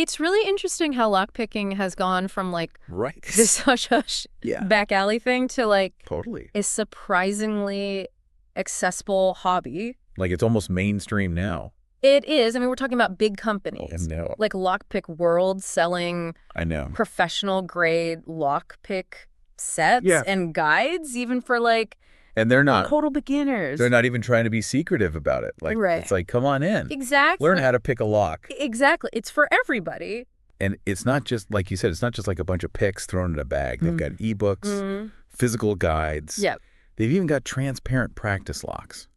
It's really interesting how lockpicking has gone from like Rakes. this hush-hush Yeah. back alley thing to like Totally. a surprisingly accessible hobby. Like it's almost mainstream now. It is. I mean, we're talking about big Oh, companies. no. Like Lockpick World selling I know. professional-grade lockpick sets Yeah. and guides, even for like And they're not. total beginners. They're not even trying to be secretive about it. Like, Right. It's like, come on in. Exactly. Learn how to pick a lock. Exactly. It's for everybody. And it's not just, like you said, it's not just like a bunch of picks thrown in a bag. They've got ebooks, physical guides. Yep. They've even got transparent practice locks.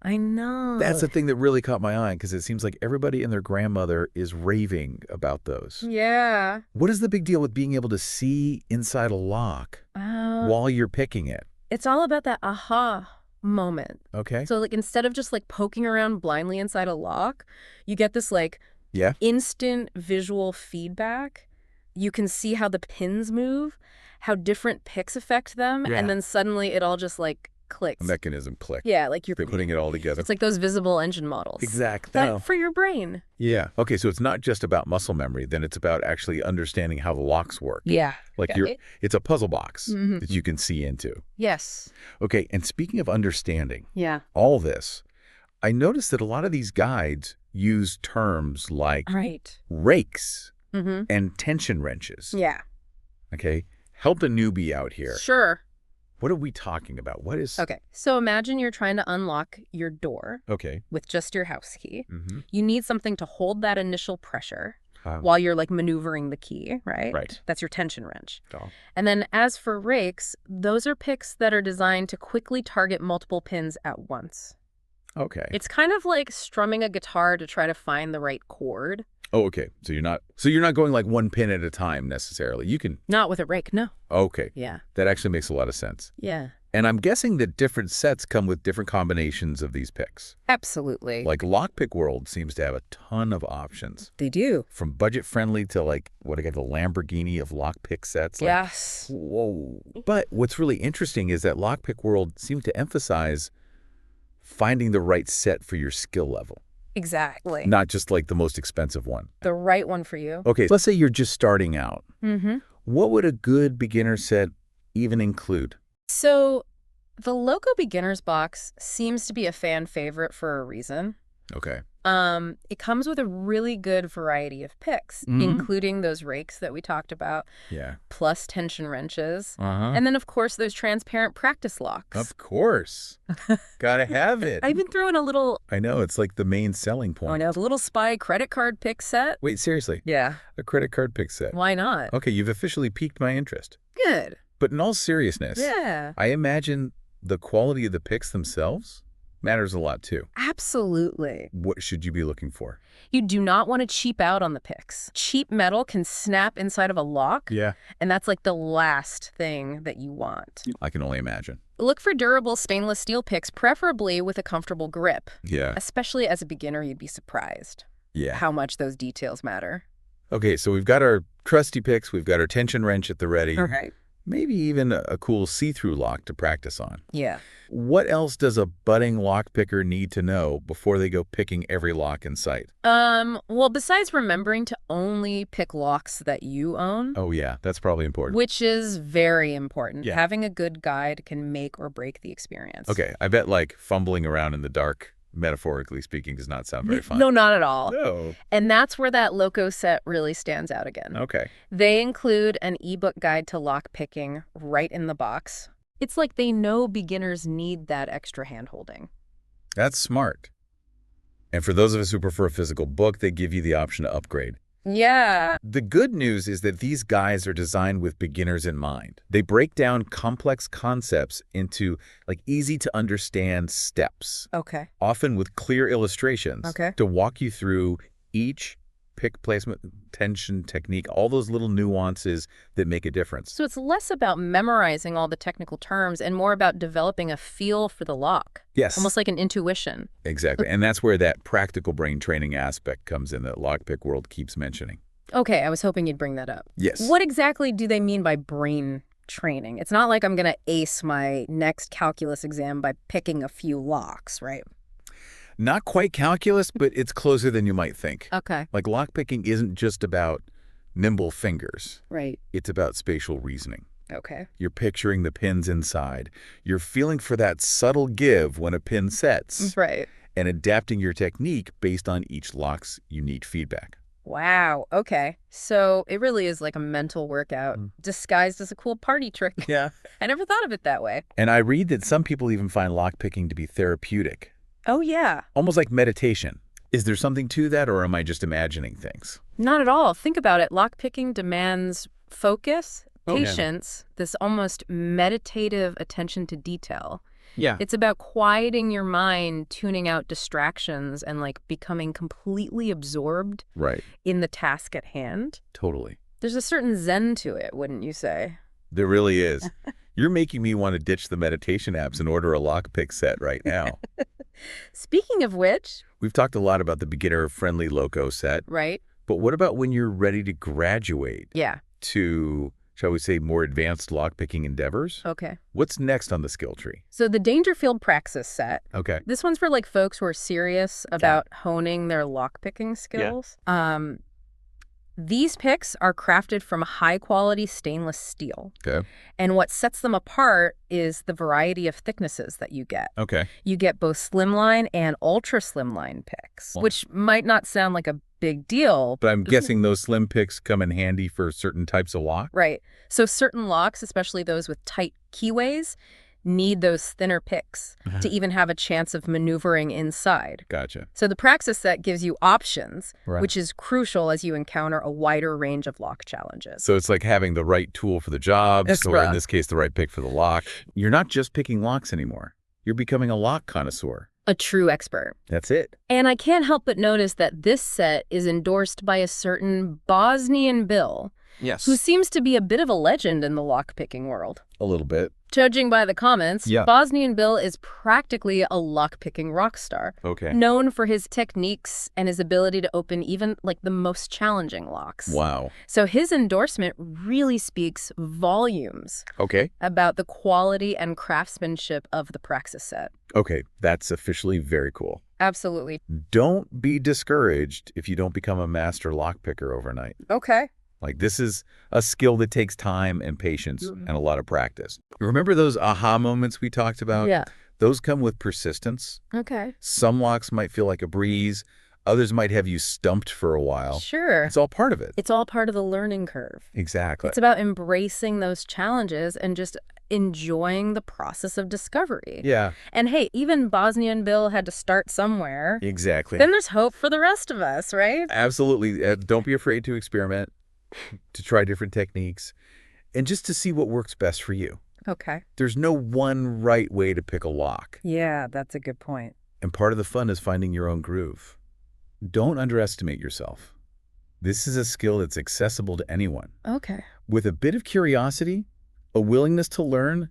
I know. That's the thing that really caught my eye because it seems like everybody and their grandmother is raving about those. Yeah. What is the big deal with being able to see inside a lock while you're picking it? It's all about that aha moment. Okay. So like instead of just like poking around blindly inside a lock, you get this like Yeah. instant visual feedback. You can see how the pins move, how different picks affect them, Yeah. and then suddenly it all just like clicks. A mechanism click. Yeah, like you're Putting it all together. It's like those visible engine models. Exactly. But for your brain. Yeah. Okay, so it's not just about muscle memory, then it's about actually understanding how the locks work. Yeah. Like Yeah. it's a puzzle box that you can see into. Yes. Okay, and speaking of understanding Yeah. all this, I noticed that a lot of these guides use terms like Right. rakes Mm-hmm. and tension wrenches. Yeah. Okay? Help the newbie out here. Sure. What are we talking about? What is... Okay. So imagine you're trying to unlock your door Okay. with just your house key. Mm-hmm. You need something to hold that initial pressure while you're like maneuvering the key, right? Right. That's your tension wrench. Oh. And then as for rakes, those are picks that are designed to quickly target multiple pins at once. Okay. It's kind of like strumming a guitar to try to find the right chord. Oh, okay. So you're not going like one pin at a time necessarily. You can... Not with a rake, no. Okay. Yeah. That actually makes a lot of sense. Yeah. And I'm guessing that different sets come with different combinations of these picks. Absolutely. Like Lockpick World seems to have a ton of options. They do. From budget-friendly to like, what I got, the Lamborghini of lockpick sets. Like, Yes. whoa. But what's really interesting is that Lockpick World seemed to emphasize finding the right set for your skill level. Exactly. Not just like the most expensive one. The right one for you. Okay, let's say you're just starting out. Mm-hmm. What would a good beginner set even include? So the Loco Beginner's Box seems to be a fan favorite for a reason. Okay. It comes with a really good variety of picks, including those rakes that we talked about, Yeah. plus tension wrenches, Uh-huh. and then, of course, those transparent practice locks. Of course. Gotta have it. I even threw in a little, I know, it's like the main selling point. oh no, a little spy credit card pick set. Wait, seriously? Yeah. A credit card pick set. Why not? Okay, you've officially piqued my interest. Good. But in all seriousness, Yeah. I imagine the quality of the picks themselves matters a lot too. Absolutely. What should you be looking for? You do not want to cheap out on the picks. Cheap metal can snap inside of a lock, Yeah. and that's like the last thing that you want. I can only imagine. Look for durable stainless steel picks, preferably with a comfortable grip. Yeah. Especially as a beginner, you'd be surprised Yeah. how much those details matter. Okay, so we've got our trusty picks, we've got our tension wrench at the ready. Right. Maybe even a cool see-through lock to practice on. Yeah. What else does a budding lock picker need to know before they go picking every lock in sight? Well, besides remembering to only pick locks that you own, Oh yeah, that's probably important. which is very important. Yeah. Having a good guide can make or break the experience. Okay, I bet like fumbling around in the dark, metaphorically speaking, does not sound very fun. No, not at all. No. And that's where that Loco set really stands out again. Okay. They include an ebook guide to lock picking right in the box. It's like they know beginners need that extra hand-holding. That's smart. And for those of us who prefer a physical book, they give you the option to upgrade. Yeah. The good news is that these guides are designed with beginners in mind. They break down complex concepts into like easy to understand steps, Okay. often with clear illustrations to walk you through each pick placement, tension technique, all those little nuances that make a difference. So it's less about memorizing all the technical terms and more about developing a feel for the lock. Yes. Almost like an intuition. Exactly. And that's where that practical brain training aspect comes in that Lockpick World keeps mentioning. Okay, I was hoping you'd bring that up. Yes. What exactly do they mean by brain training? It's not like I'm going to ace my next calculus exam by picking a few locks, right? Not quite calculus, but it's closer than you might think. Okay. Like lockpicking isn't just about nimble fingers. Right. It's about spatial reasoning. Okay. You're picturing the pins inside. You're feeling for that subtle give when a pin sets. Right. And adapting your technique based on each lock's unique feedback. Wow. Okay. So it really is like a mental workout disguised as a cool party trick. Yeah. I never thought of it that way. And I read that some people even find lockpicking to be therapeutic, Oh, yeah. almost like meditation. Is there something to that, or am I just imagining things? Not at all. Think about it. Lockpicking demands focus, Oh, yeah. patience, this almost meditative attention to detail. Yeah. It's about quieting your mind, tuning out distractions, and like becoming completely absorbed Right. in the task at hand. Totally. There's a certain zen to it, wouldn't you say? There really is. You're making me want to ditch the meditation apps and order a lockpick set right now. Speaking of which, We've talked a lot about the beginner-friendly Loco set, right? but what about when you're ready to graduate Yeah. to, shall we say, more advanced lockpicking endeavors? Okay. What's next on the skill tree? So the Dangerfield Praxis set. Okay. This one's for like folks who are serious about honing their lockpicking skills. These picks are crafted from high-quality stainless steel. Okay. And what sets them apart is the variety of thicknesses that you get. Okay. You get both slimline and ultra slimline picks, which might not sound like a big deal. But I'm guessing those slim picks come in handy for certain types of lock? Right. So certain locks, especially those with tight keyways, need those thinner picks to even have a chance of maneuvering inside. Gotcha. So the Praxis set gives you options, Right. which is crucial as you encounter a wider range of lock challenges. So it's like having the right tool for the job, Yes, or in bruh. this case, the right pick for the lock. You're not just picking locks anymore. You're becoming a lock connoisseur. A true expert. That's it. And I can't help but notice that this set is endorsed by a certain Bosnian Bill, Yes. who seems to be a bit of a legend in the lockpicking world. A little bit. Judging by the comments, Yeah. Bosnian Bill is practically a lockpicking rock star, Okay. known for his techniques and his ability to open even like the most challenging locks. Wow. So his endorsement really speaks volumes Okay. about the quality and craftsmanship of the Praxis set. Okay. That's officially very cool. Absolutely. Don't be discouraged if you don't become a master lockpicker overnight. Okay. Like, this is a skill that takes time and patience and a lot of practice. Remember those aha moments we talked about? Yeah. Those come with persistence. Okay. Some locks might feel like a breeze. Others might have you stumped for a while. Sure. It's all part of it. It's all part of the learning curve. Exactly. It's about embracing those challenges and just enjoying the process of discovery. Yeah, And hey, even Bosnian Bill had to start somewhere. exactly. Then there's hope for the rest of us, right? Absolutely. Don't be afraid to experiment, to try different techniques, and just to see what works best for you. Okay. There's no one right way to pick a lock, Yeah, that's a good point. and part of the fun is finding your own groove. Don't underestimate yourself. This is a skill that's accessible to anyone. Okay. With a bit of curiosity, a willingness to learn,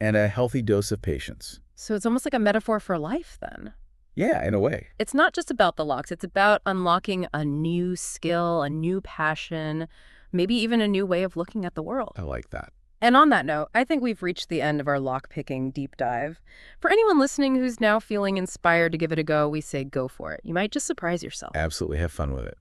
and a healthy dose of patience. So it's almost like a metaphor for life then. Yeah, in a way. It's not just about the locks. It's about unlocking a new skill, a new passion, maybe even a new way of looking at the world. I like that. And on that note, I think we've reached the end of our lockpicking deep dive. For anyone listening who's now feeling inspired to give it a go, we say go for it. You might just surprise yourself. Absolutely. Have fun with it.